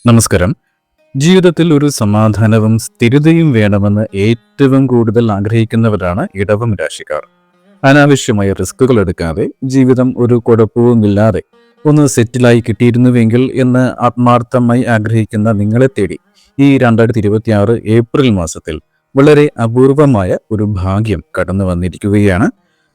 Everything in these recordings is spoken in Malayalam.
നമസ്കാരം. ജീവിതത്തിൽ ഒരു സമാധാനവും സ്ഥിരതയും വേണമെന്ന് ഏറ്റവും കൂടുതൽ ആഗ്രഹിക്കുന്നവരാണ് ഇടവം രാശിക്കാർ. അനാവശ്യമായ റിസ്കുകൾ എടുക്കാതെ ജീവിതം ഒരു കുഴപ്പവുമില്ലാതെ ഒന്ന് സെറ്റിലായി കിട്ടിയിരുന്നുവെങ്കിൽ എന്ന് ആത്മാർത്ഥമായി ആഗ്രഹിക്കുന്ന നിങ്ങളെ തേടി ഈ 2026 ഏപ്രിൽ മാസത്തിൽ വളരെ അപൂർവമായ ഒരു ഭാഗ്യം കടന്നു വന്നിരിക്കുകയാണ്.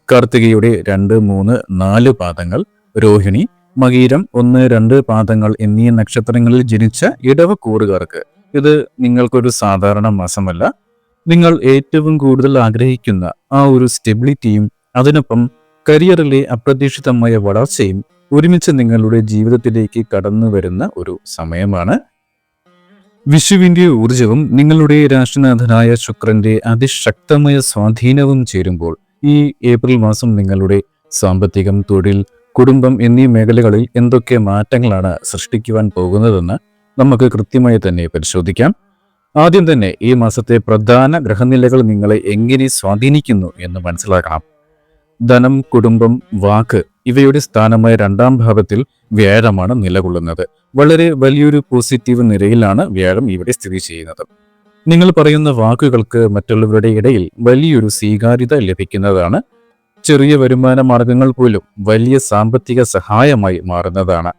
കാർത്തികയുടെ 2, 3, 4 പാദങ്ങൾ, രോഹിണി, മകീരം 1, 2 പാദങ്ങൾ എന്നീ നക്ഷത്രങ്ങളിൽ ജനിച്ച ഇടവക്കൂറുകാർക്ക് ഇത് നിങ്ങൾക്കൊരു സാധാരണ മാസമല്ല. നിങ്ങൾ ഏറ്റവും കൂടുതൽ ആഗ്രഹിക്കുന്ന ആ ഒരു സ്റ്റെബിലിറ്റിയും അതിനൊപ്പം കരിയറിലെ അപ്രതീക്ഷിതമായ വളർച്ചയും ഒരുമിച്ച് നിങ്ങളുടെ ജീവിതത്തിലേക്ക് കടന്നു വരുന്ന ഒരു സമയമാണ്. വിഷുവിന്റെ ഊർജവും നിങ്ങളുടെ രാശിനാഥനായ ശുക്രന്റെ അതിശക്തമായ സ്വാധീനവും ചേരുമ്പോൾ ഈ ഏപ്രിൽ മാസം നിങ്ങളുടെ സാമ്പത്തികം, തൊഴിൽ, കുടുംബം എന്നീ മേഖലകളിൽ എന്തൊക്കെ മാറ്റങ്ങളാണ് സൃഷ്ടിക്കുവാൻ പോകുന്നതെന്ന് നമുക്ക് കൃത്യമായി തന്നെ പരിശോധിക്കാം. ആദ്യം തന്നെ ഈ മാസത്തെ പ്രധാന ഗ്രഹനിലകൾ നിങ്ങളെ എങ്ങനെ സ്വാധീനിക്കുന്നു എന്ന് മനസ്സിലാക്കണം. ധനം, കുടുംബം, വാക്ക് ഇവയുടെ സ്ഥാനമായ 2ാം ഭാവത്തിൽ വ്യാഴമാണ് നിലകൊള്ളുന്നത്. വളരെ വലിയൊരു പോസിറ്റീവ് നിരയിലാണ് വ്യാഴം ഇവിടെ സ്ഥിതി ചെയ്യുന്നത്. നിങ്ങൾ പറയുന്ന വാക്കുകൾക്ക് മറ്റുള്ളവരുടെ ഇടയിൽ വലിയൊരു സ്വീകാര്യത ലഭിക്കുന്നതാണ്. ചെറിയ വരുമാന മാർഗങ്ങൾ പോലും വലിയ സാമ്പത്തിക സഹായമായി മാറുന്നതാണ്.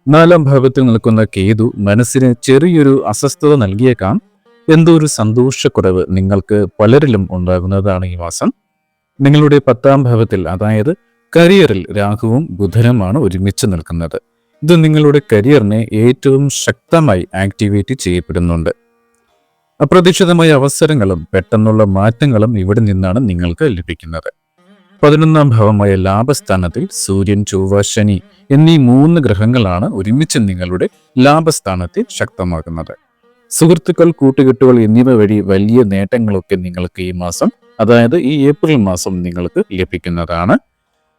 4ാം ഭാവത്തിൽ നിൽക്കുന്ന കേതു മനസ്സിന് ചെറിയൊരു അസ്വസ്ഥത നൽകിയേക്കാം. എന്തോ ഒരു സന്തോഷക്കുറവ് നിങ്ങൾക്ക് പലരിലും ഉണ്ടാകുന്നതാണ് ഈ മാസം. നിങ്ങളുടെ 10ാം ഭാവത്തിൽ, അതായത് കരിയറിൽ, രാഹുവും ബുധനുമാണ് ഒരുമിച്ച് നിൽക്കുന്നത്. ഇത് നിങ്ങളുടെ കരിയറിനെ ഏറ്റവും ശക്തമായി ആക്ടിവേറ്റ് ചെയ്യപ്പെടുന്നുണ്ട്. അപ്രതീക്ഷിതമായ അവസരങ്ങളും പെട്ടെന്നുള്ള മാറ്റങ്ങളും ഇവിടെ നിന്നാണ് നിങ്ങൾക്ക് ലഭിക്കുന്നത്. 11ാം ഭാവമായ ലാഭസ്ഥാനത്തിൽ സൂര്യൻ, ചൊവ്വ, ശനി എന്നീ 3 ഗ്രഹങ്ങളാണ് ഒരുമിച്ച് നിങ്ങളുടെ ലാഭസ്ഥാനത്തെ ശക്തമാക്കുന്നത്. സുഹൃത്തുക്കൾ, കൂട്ടുകെട്ടുകൾ എന്നിവ വഴി വലിയ നേട്ടങ്ങളൊക്കെ നിങ്ങൾക്ക് ഈ മാസം, അതായത് ഈ ഏപ്രിൽ മാസം നിങ്ങൾക്ക് ലഭിക്കുന്നതാണ്.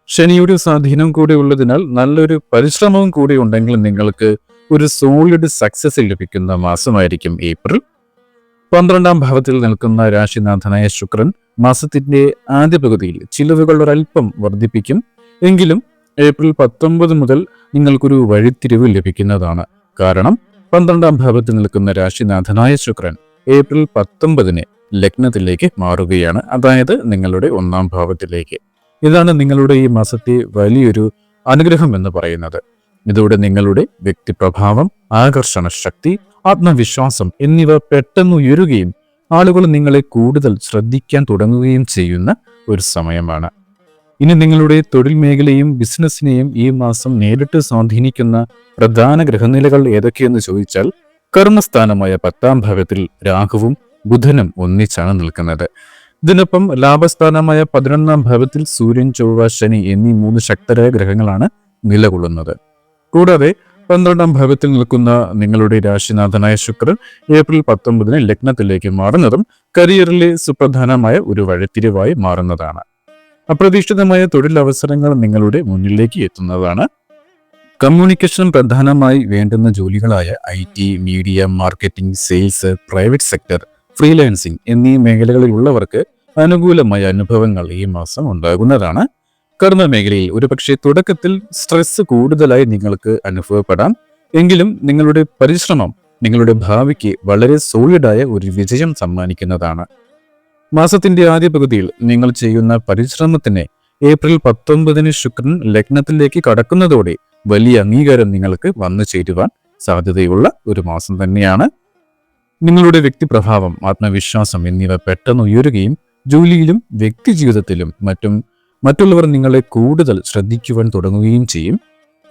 ശനിയുടെ സ്വാധീനം കൂടി ഉള്ളതിനാൽ നല്ലൊരു പരിശ്രമവും കൂടി ഉണ്ടെങ്കിൽ നിങ്ങൾക്ക് ഒരു സോളിഡ് സക്സസ് ലഭിക്കുന്ന മാസമായിരിക്കും ഏപ്രിൽ. 12ാം ഭാവത്തിൽ നിൽക്കുന്ന രാശിനാഥനായ ശുക്രൻ മാസത്തിന്റെ ആദ്യ പകുതിയിൽ ചിലവുകൾ ഒരൽപ്പം വർദ്ധിപ്പിക്കും. എങ്കിലും ഏപ്രിൽ 19 മുതൽ നിങ്ങൾക്കൊരു വഴിത്തിരിവ് ലഭിക്കുന്നതാണ്. കാരണം 12ാം ഭാവത്തിൽ നിൽക്കുന്ന രാശിനാഥനായ ശുക്രൻ ഏപ്രിൽ 19 ലഗ്നത്തിലേക്ക് മാറുകയാണ്, അതായത് നിങ്ങളുടെ 1ാം ഭാവത്തിലേക്ക്. ഇതാണ് നിങ്ങളുടെ ഈ മാസത്തെ വലിയൊരു അനുഗ്രഹം എന്ന് പറയുന്നത്. ഇതോടെ നിങ്ങളുടെ വ്യക്തിപ്രഭാവം, ആകർഷണ ശക്തി, ആത്മവിശ്വാസം എന്നിവ പെട്ടെന്ന് ഉയരുകയും ആളുകൾ നിങ്ങളെ കൂടുതൽ ശ്രദ്ധിക്കാൻ തുടങ്ങുകയും ചെയ്യുന്ന ഒരു സമയമാണ്. ഇനി നിങ്ങളുടെ തൊഴിൽ മേഖലയും ബിസിനസ്സിനെയും ഈ മാസം നേരിട്ട് സ്വാധീനിക്കുന്ന പ്രധാന ഗ്രഹനിലകൾ ഏതൊക്കെയെന്ന് ചോദിച്ചാൽ, കർമ്മസ്ഥാനമായ 10ാം ഭാവത്തിൽ രാഹുവും ബുധനും ഒന്നിച്ചാണ് നിൽക്കുന്നത്. ഇതിനൊപ്പം ലാഭസ്ഥാനമായ 11ാം ഭാവത്തിൽ സൂര്യൻ, ചൊവ്വ, ശനി എന്നീ 3 ശക്തരായ ഗ്രഹങ്ങളാണ് നിലകൊള്ളുന്നത്. കൂടാതെ 12ാം ഭാവത്തിൽ നിൽക്കുന്ന നിങ്ങളുടെ രാശിനാഥനായ ശുക്രൻ ഏപ്രിൽ 19 ലഗ്നത്തിലേക്ക് മാറുന്നതും കരിയറിലെ സുപ്രധാനമായ ഒരു വഴിത്തിരിവായി മാറുന്നതാണ്. അപ്രതീക്ഷിതമായ തൊഴിലവസരങ്ങൾ നിങ്ങളുടെ മുന്നിലേക്ക് എത്തുന്നതാണ്. കമ്മ്യൂണിക്കേഷൻ പ്രധാനമായി വേണ്ടുന്ന ജോലികളായ IT, media, marketing, sales, private sector, freelancing എന്നീ മേഖലകളിലുള്ളവർക്ക് അനുകൂലമായ അനുഭവങ്ങൾ ഈ മാസം ഉണ്ടാകുന്നതാണ്. കർമ്മ മേഖലയിൽ ഒരുപക്ഷെ തുടക്കത്തിൽ സ്ട്രെസ് കൂടുതലായി നിങ്ങൾക്ക് അനുഭവപ്പെടാം. എങ്കിലും നിങ്ങളുടെ പരിശ്രമം നിങ്ങളുടെ ഭാവിക്ക് വളരെ സോളിഡായ ഒരു വിജയം സമ്മാനിക്കുന്നതാണ്. മാസത്തിന്റെ ആദ്യ പകുതിയിൽ നിങ്ങൾ ചെയ്യുന്ന പരിശ്രമത്തിന് ഏപ്രിൽ 19 ശുക്രൻ ലഗ്നത്തിലേക്ക് കടക്കുന്നതോടെ വലിയ അംഗീകാരം നിങ്ങൾക്ക് വന്നു ചേരുവാൻ സാധ്യതയുള്ള ഒരു മാസം തന്നെയാണ്. നിങ്ങളുടെ വ്യക്തിപ്രഭാവം, ആത്മവിശ്വാസം എന്നിവ പെട്ടെന്ന് ഉയരുകയും ജോലിയിലും വ്യക്തി ജീവിതത്തിലും മറ്റുള്ളവർ നിങ്ങളെ കൂടുതൽ ശ്രദ്ധിക്കുവാൻ തുടങ്ങുകയും ചെയ്യും.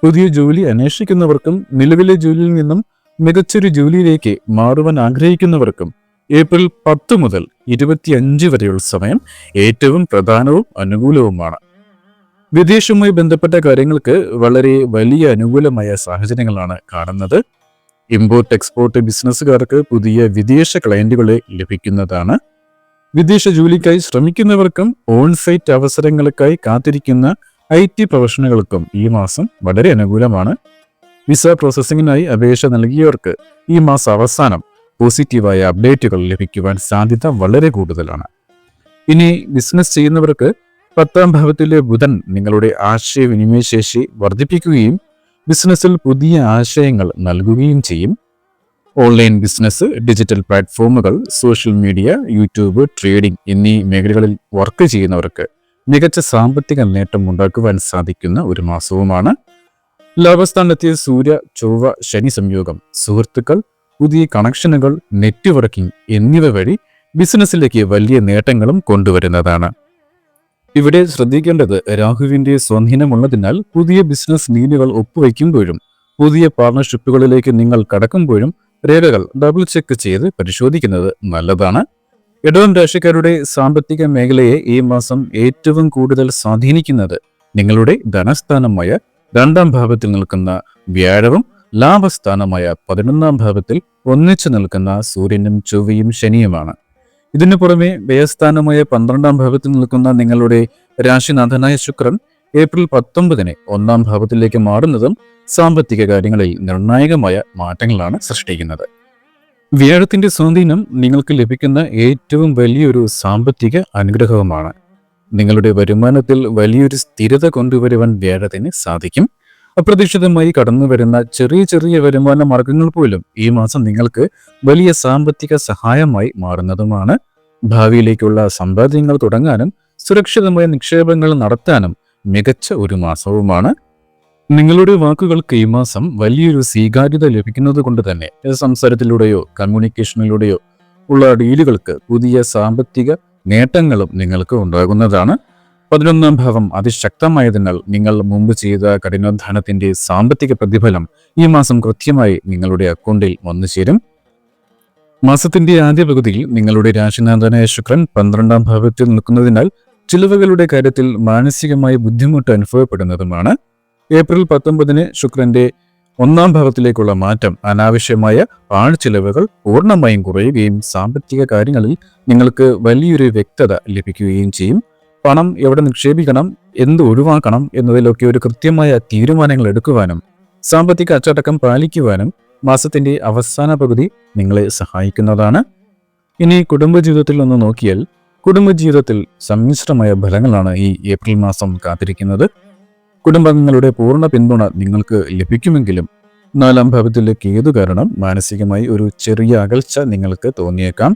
പുതിയ ജോലി അന്വേഷിക്കുന്നവർക്കും നിലവിലെ ജോലിയിൽ നിന്നും മികച്ചൊരു ജോലിയിലേക്ക് മാറുവാൻ ആഗ്രഹിക്കുന്നവർക്കും ഏപ്രിൽ 10 മുതൽ 25 വരെയുള്ള സമയം ഏറ്റവും പ്രധാനവും അനുകൂലവുമാണ്. വിദേശവുമായി ബന്ധപ്പെട്ട കാര്യങ്ങൾക്ക് വളരെ വലിയ അനുകൂലമായ സാഹചര്യങ്ങളാണ് കാണുന്നത്. ഇമ്പോർട്ട്, എക്സ്പോർട്ട് ബിസിനസ്സുകാർക്ക് പുതിയ വിദേശ ക്ലയന്റുകളെ ലഭിക്കുന്നതാണ്. വിദേശ ജോലിക്കായി ശ്രമിക്കുന്നവർക്കും ഓൺസൈറ്റ് അവസരങ്ങൾക്കായി കാത്തിരിക്കുന്ന IT പ്രൊഫഷണലുകൾക്കും ഈ മാസം വളരെ അനുകൂലമാണ്. വിസ പ്രോസസ്സിംഗിനായി അപേക്ഷ നൽകിയവർക്ക് ഈ മാസം അവസാനം പോസിറ്റീവായ അപ്ഡേറ്റുകൾ ലഭിക്കുവാൻ സാധ്യത വളരെ കൂടുതലാണ്. ഇനി ബിസിനസ് ചെയ്യുന്നവർക്ക് 10ാം ഭാവത്തിലെ ബുധൻ നിങ്ങളുടെ ആശയവിനിമയ ശേഷി വർദ്ധിപ്പിക്കുകയും ബിസിനസ്സിൽ പുതിയ ആശയങ്ങൾ നൽകുകയും ചെയ്യും. ഓൺലൈൻ ബിസിനസ്, ഡിജിറ്റൽ പ്ലാറ്റ്ഫോമുകൾ, സോഷ്യൽ മീഡിയ, യൂട്യൂബ്, ട്രേഡിംഗ് എന്നീ മേഖലകളിൽ വർക്ക് ചെയ്യുന്നവർക്ക് മികച്ച സാമ്പത്തിക നേട്ടം ഉണ്ടാക്കുവാൻ സാധിക്കുന്ന ഒരു മാസവുമാണ്. ലാഭസ്ഥാനത്തെ സൂര്യ ചൊവ്വ ശനി സംയോഗം സുഹൃത്തുക്കൾ, പുതിയ കണക്ഷനുകൾ, നെറ്റ്വർക്കിംഗ് എന്നിവ വഴി ബിസിനസ്സിലേക്ക് വലിയ നേട്ടങ്ങളും കൊണ്ടുവരുന്നതാണ്. ഇവിടെ ശ്രദ്ധിക്കേണ്ടത് രാഹുവിന്റെ സ്വാധീനമുള്ളതിനാൽ പുതിയ ബിസിനസ് ഡീലുകൾ ഒപ്പുവയ്ക്കുമ്പോഴും പുതിയ പാർട്ണർഷിപ്പുകളിലേക്ക് നിങ്ങൾ കടക്കുമ്പോഴും രേഖകൾ ഡബിൾ ചെക്ക് ചെയ്ത് പരിശോധിക്കുന്നത് നല്ലതാണ്. ഇടവം രാശിക്കാരുടെ സാമ്പത്തിക മേഖലയെ ഈ മാസം ഏറ്റവും കൂടുതൽ സ്വാധീനിക്കുന്നത് നിങ്ങളുടെ ധനസ്ഥാനമായ 2ാം ഭാവത്തിൽ നിൽക്കുന്ന വ്യാഴവും ലാഭസ്ഥാനമായ 11ാം ഭാവത്തിൽ ഒന്നിച്ചു നിൽക്കുന്ന സൂര്യനും ചൊവ്വയും ശനിയുമാണ്. ഇതിനു പുറമെ വ്യയസ്ഥാനമായ 12ാം ഭാവത്തിൽ നിൽക്കുന്ന നിങ്ങളുടെ രാശിനാഥനായ ശുക്രൻ ഏപ്രിൽ 19-ന് 1ാം ഭാവത്തിലേക്ക് മാറുന്നതും സാമ്പത്തിക കാര്യങ്ങളിൽ നിർണായകമായ മാറ്റങ്ങളാണ് സൃഷ്ടിക്കുന്നത്. വ്യാഴത്തിന്റെ സ്വാധീനം നിങ്ങൾക്ക് ലഭിക്കുന്ന ഏറ്റവും വലിയൊരു സാമ്പത്തിക അനുഗ്രഹവുമാണ്. നിങ്ങളുടെ വരുമാനത്തിൽ വലിയൊരു സ്ഥിരത കൊണ്ടുവരുവാൻ വ്യാഴത്തിന് സാധിക്കും. അപ്രതീക്ഷിതമായി കടന്നുവരുന്ന ചെറിയ ചെറിയ വരുമാന മാർഗങ്ങൾ പോലും ഈ മാസം നിങ്ങൾക്ക് വലിയ സാമ്പത്തിക സഹായമായി മാറുന്നതുമാണ്. ഭാവിയിലേക്കുള്ള സമ്പാദ്യങ്ങൾ തുടങ്ങാനും സുരക്ഷിതമായ നിക്ഷേപങ്ങൾ നടത്താനും മികച്ച ഒരു മാസവുമാണ്. നിങ്ങളുടെ വാക്കുകൾക്ക് ഈ മാസം വലിയൊരു സ്വീകാര്യത ലഭിക്കുന്നത് കൊണ്ട് തന്നെ സംസാരത്തിലൂടെയോ കമ്മ്യൂണിക്കേഷനിലൂടെയോ ഉള്ള ഡീലുകൾക്ക് പുതിയ സാമ്പത്തിക നേട്ടങ്ങളും നിങ്ങൾക്ക് ഉണ്ടാകുന്നതാണ്. 11ാം ഭാവം അതിശക്തമായതിനാൽ നിങ്ങൾ മുമ്പ് ചെയ്ത കഠിനാധ്വാനത്തിന്റെ സാമ്പത്തിക പ്രതിഫലം ഈ മാസം കൃത്യമായി നിങ്ങളുടെ അക്കൗണ്ടിൽ വന്നു ചേരും. മാസത്തിന്റെ ആദ്യ പകുതിയിൽ നിങ്ങളുടെ രാശിനാഥനായ ശുക്രൻ 12ാം ഭാവത്തിൽ നിൽക്കുന്നതിനാൽ ചിലവുകളുടെ കാര്യത്തിൽ മാനസികമായ ബുദ്ധിമുട്ട് അനുഭവപ്പെടുന്നതുമാണ്. ഏപ്രിൽ 19-ന് ശുക്രന്റെ 1ാം ഭാവത്തിലേക്കുള്ള മാറ്റം അനാവശ്യമായ പാഴ്ചിലവുകൾ പൂർണ്ണമായും കുറയുകയും സാമ്പത്തിക കാര്യങ്ങളിൽ നിങ്ങൾക്ക് വലിയൊരു വ്യക്തത ലഭിക്കുകയും ചെയ്യും. പണം എവിടെ നിക്ഷേപിക്കണം, എന്ത് ഒഴിവാക്കണം എന്നതിലൊക്കെ ഒരു കൃത്യമായ തീരുമാനങ്ങൾ എടുക്കുവാനും സാമ്പത്തിക അച്ചടക്കം പാലിക്കുവാനും മാസത്തിന്റെ അവസാന പകുതി നിങ്ങളെ സഹായിക്കുന്നതാണ്. ഇനി കുടുംബജീവിതത്തിൽ ഒന്ന് നോക്കിയാൽ കുടുംബജീവിതത്തിൽ സമ്മിശ്രമായ ഫലങ്ങളാണ് ഈ ഏപ്രിൽ മാസം കാത്തിരിക്കുന്നത്. കുടുംബാംഗങ്ങളുടെ പൂർണ്ണ പിന്തുണ നിങ്ങൾക്ക് ലഭിക്കുമെങ്കിലും 4ാം ഭാവത്തിലെ കേതു കാരണം മാനസികമായി ഒരു ചെറിയ അകൽച്ച നിങ്ങൾക്ക് തോന്നിയേക്കാം.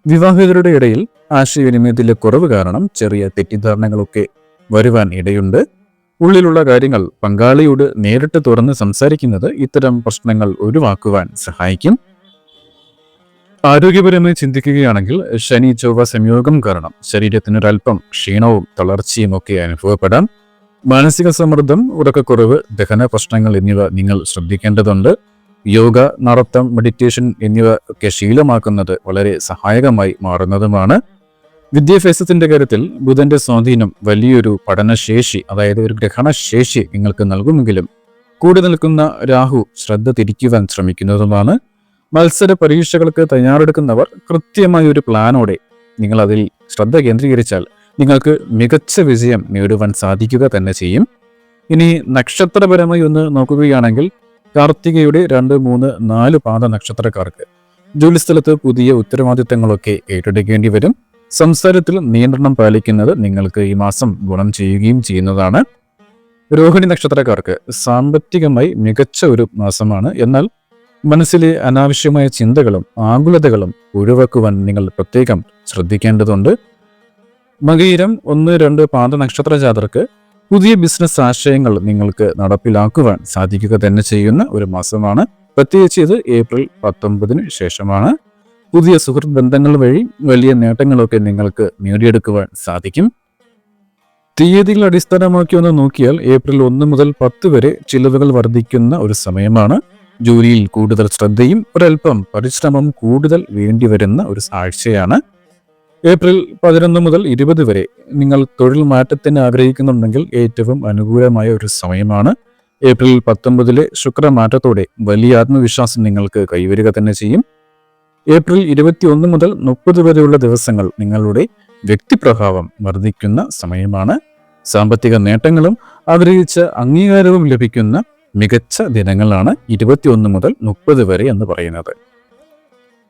വിവാഹിതരുടെ ഇടയിൽ ആശയവിനിമയത്തിലെ കുറവ് കാരണം ചെറിയ തെറ്റിദ്ധാരണകളൊക്കെ വരുവാൻ ഇടയുണ്ട്. ഉള്ളിലുള്ള കാര്യങ്ങൾ പങ്കാളിയോട് നേരിട്ട് തുറന്ന് സംസാരിക്കുന്നത് ഇത്തരം പ്രശ്നങ്ങൾ ഒഴിവാക്കുവാൻ സഹായിക്കും. ആരോഗ്യപരമായി ചിന്തിക്കുകയാണെങ്കിൽ ശനി ചൊവ്വ സംയോഗം കാരണം ശരീരത്തിനൊരൽപ്പം ക്ഷീണവും തളർച്ചയും ഒക്കെ അനുഭവപ്പെടാം. മാനസിക സമ്മർദ്ദം, ഉറക്കക്കുറവ്, ദഹന പ്രശ്നങ്ങൾ എന്നിവ നിങ്ങൾ ശ്രദ്ധിക്കേണ്ടതുണ്ട്. യോഗ, നടത്തം, മെഡിറ്റേഷൻ എന്നിവ ഒക്കെ ശീലമാക്കുന്നത് വളരെ സഹായകമായി മാറുന്നതുമാണ്. വിദ്യാഭ്യാസത്തിന്റെ കാര്യത്തിൽ ബുധന്റെ സ്വാധീനം വലിയൊരു പഠനശേഷി, അതായത് ഒരു ഗ്രഹണശേഷി നിങ്ങൾക്ക് നൽകുമെങ്കിലും കൂടെ നിൽക്കുന്ന രാഹു ശ്രദ്ധ തിരിക്കുവാൻ ശ്രമിക്കുന്നതുമാണ്. മത്സര പരീക്ഷകൾക്ക് തയ്യാറെടുക്കുന്നവർ കൃത്യമായ ഒരു പ്ലാനോടെ നിങ്ങൾ അതിൽ ശ്രദ്ധ കേന്ദ്രീകരിച്ചാൽ നിങ്ങൾക്ക് മികച്ച വിജയം നേടുവാൻ സാധിക്കുക തന്നെ ചെയ്യും. ഇനി നക്ഷത്രപരമായി ഒന്ന് നോക്കുകയാണെങ്കിൽ കാർത്തികയുടെ 2, 3, 4 പാദ നക്ഷത്രക്കാർക്ക് ജോലിസ്ഥലത്ത് പുതിയ ഉത്തരവാദിത്തങ്ങളൊക്കെ ഏറ്റെടുക്കേണ്ടി വരും. സംസാരത്തിൽ നിയന്ത്രണം പാലിക്കുന്നത് നിങ്ങൾക്ക് ഈ മാസം ഗുണം ചെയ്യുകയും ചെയ്യുന്നതാണ്. രോഹിണി നക്ഷത്രക്കാർക്ക് സാമ്പത്തികമായി മികച്ച ഒരു മാസമാണ്. എന്നാൽ മനസ്സിലെ അനാവശ്യമായ ചിന്തകളും ആകുലതകളും ഒഴിവാക്കുവാൻ നിങ്ങൾ പ്രത്യേകം ശ്രദ്ധിക്കേണ്ടതുണ്ട്. മകയിരം 1, 2 പാദ നക്ഷത്ര ജാതർക്ക് പുതിയ ബിസിനസ് ആശയങ്ങൾ നിങ്ങൾക്ക് നടപ്പിലാക്കുവാൻ സാധിക്കുക തന്നെ ചെയ്യുന്ന ഒരു മാസമാണ്. പ്രത്യേകിച്ച് ഇത് ഏപ്രിൽ 19-ന് ശേഷമാണ്. പുതിയ സുഹൃത്ത് ബന്ധങ്ങൾ വഴി വലിയ നേട്ടങ്ങളൊക്കെ നിങ്ങൾക്ക് നേടിയെടുക്കുവാൻ സാധിക്കും. തീയതികൾ അടിസ്ഥാനമാക്കി ഒന്ന് നോക്കിയാൽ ഏപ്രിൽ 1 മുതൽ 10 വരെ ചിലവുകൾ വർദ്ധിക്കുന്ന ഒരു സമയമാണ്. ജോലിയിൽ കൂടുതൽ ശ്രദ്ധയും ഒരൽപ്പം പരിശ്രമം കൂടുതൽ വേണ്ടിവരുന്ന ഒരു ആഴ്ചയാണ്. ഏപ്രിൽ 11 മുതൽ 20 വരെ നിങ്ങൾ തൊഴിൽ മാറ്റത്തിന് ആഗ്രഹിക്കുന്നുണ്ടെങ്കിൽ ഏറ്റവും അനുകൂലമായ ഒരു സമയമാണ്. ഏപ്രിൽ 19-ലെ ശുക്രമാറ്റത്തോടെ വലിയ ആത്മവിശ്വാസം നിങ്ങൾക്ക് കൈവരിക തന്നെ ചെയ്യും. ഏപ്രിൽ 21 മുതൽ 30 വരെയുള്ള ദിവസങ്ങൾ നിങ്ങളുടെ വ്യക്തിപ്രഭാവം വർദ്ധിക്കുന്ന സമയമാണ്. സാമ്പത്തിക നേട്ടങ്ങളും ആഗ്രഹിച്ച അംഗീകാരവും ലഭിക്കുന്ന മികച്ച ദിനങ്ങളാണ് 21 മുതൽ 30 വരെ എന്ന് പറയുന്നത്.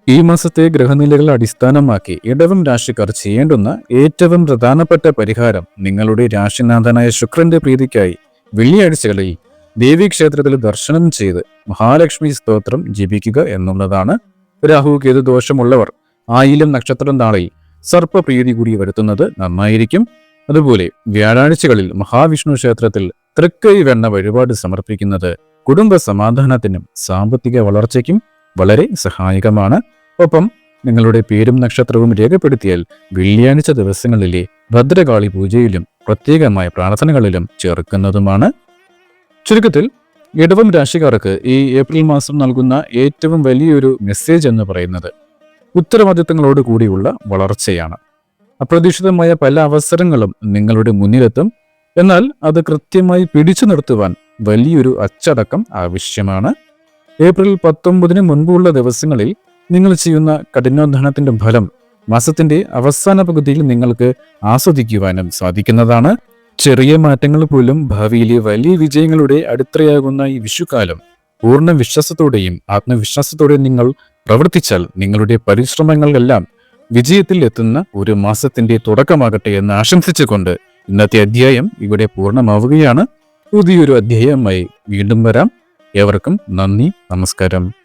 ഈ മാസത്തെ ഗ്രഹനിലകൾ അടിസ്ഥാനമാക്കി ഇടവം രാശിക്കാർ ചെയ്യേണ്ടുന്ന ഏറ്റവും പ്രധാനപ്പെട്ട പരിഹാരം നിങ്ങളുടെ രാശിനാഥനായ ശുക്രന്റെ പ്രീതിക്കായി വെള്ളിയാഴ്ചകളിൽ ദേവീക്ഷേത്രത്തിൽ ദർശനം ചെയ്ത് മഹാലക്ഷ്മി സ്തോത്രം ജപിക്കുക എന്നുള്ളതാണ്. രാഹു കേതു ദോഷമുള്ളവർ ആയില്യം നക്ഷത്രം നാളിൽ സർപ്പപ്രീതി കൂടി വരുത്തുന്നത് നന്നായിരിക്കും. അതുപോലെ വ്യാഴാഴ്ചകളിൽ മഹാവിഷ്ണു ക്ഷേത്രത്തിൽ തൃക്കൈ വെണ്ണ വഴിപാട് സമർപ്പിക്കുന്നത് കുടുംബ സമാധാനത്തിനും സാമ്പത്തിക വളർച്ചയ്ക്കും വളരെ സഹായകമാണ്. ഒപ്പം നിങ്ങളുടെ പേരും നക്ഷത്രവും രേഖപ്പെടുത്തിയാൽ വെള്ളിയാഴ്ച ദിവസങ്ങളിലെ ഭദ്രകാളി പൂജയിലും പ്രത്യേകമായ പ്രാർത്ഥനകളിലും ചേർക്കുന്നതുമാണ്. ചുരുക്കത്തിൽ ഇടവം രാശിക്കാർക്ക് ഈ ഏപ്രിൽ മാസം നൽകുന്ന ഏറ്റവും വലിയൊരു മെസ്സേജ് എന്ന് പറയുന്നത് ഉത്തരവാദിത്തങ്ങളോട് കൂടിയുള്ള വളർച്ചയാണ്. അപ്രതീക്ഷിതമായ പല അവസരങ്ങളും നിങ്ങളുടെ മുന്നിലെത്തും. എന്നാൽ അത് കൃത്യമായി പിടിച്ചു നിർത്തുവാൻ വലിയൊരു അച്ചടക്കം ആവശ്യമാണ്. ഏപ്രിൽ 19 മുൻപുള്ള ദിവസങ്ങളിൽ നിങ്ങൾ ചെയ്യുന്ന കഠിനാധ്വാനത്തിന്റെ ഫലം മാസത്തിന്റെ അവസാന പകുതിയിൽ നിങ്ങൾക്ക് ആസ്വദിക്കുവാനും സാധിക്കുന്നതാണ്. ചെറിയ മാറ്റങ്ങൾ പോലും ഭാവിയിലെ വലിയ വിജയങ്ങളുടെ അടിത്തറയാകുന്ന ഈ വിഷുക്കാലം പൂർണ്ണ വിശ്വാസത്തോടെയും ആത്മവിശ്വാസത്തോടെയും നിങ്ങൾ പ്രവർത്തിച്ചാൽ നിങ്ങളുടെ പരിശ്രമങ്ങളെല്ലാം വിജയത്തിൽ എത്തുന്ന ഒരു മാസത്തിന്റെ തുടക്കമാകട്ടെ എന്ന് ആശംസിച്ചുകൊണ്ട് ഇന്നത്തെ അധ്യായം ഇവിടെ പൂർണ്ണമാവുകയാണ്. പുതിയൊരു അധ്യായമായി വീണ്ടും വരാം. ഏവർക്കും നന്ദി, നമസ്കാരം.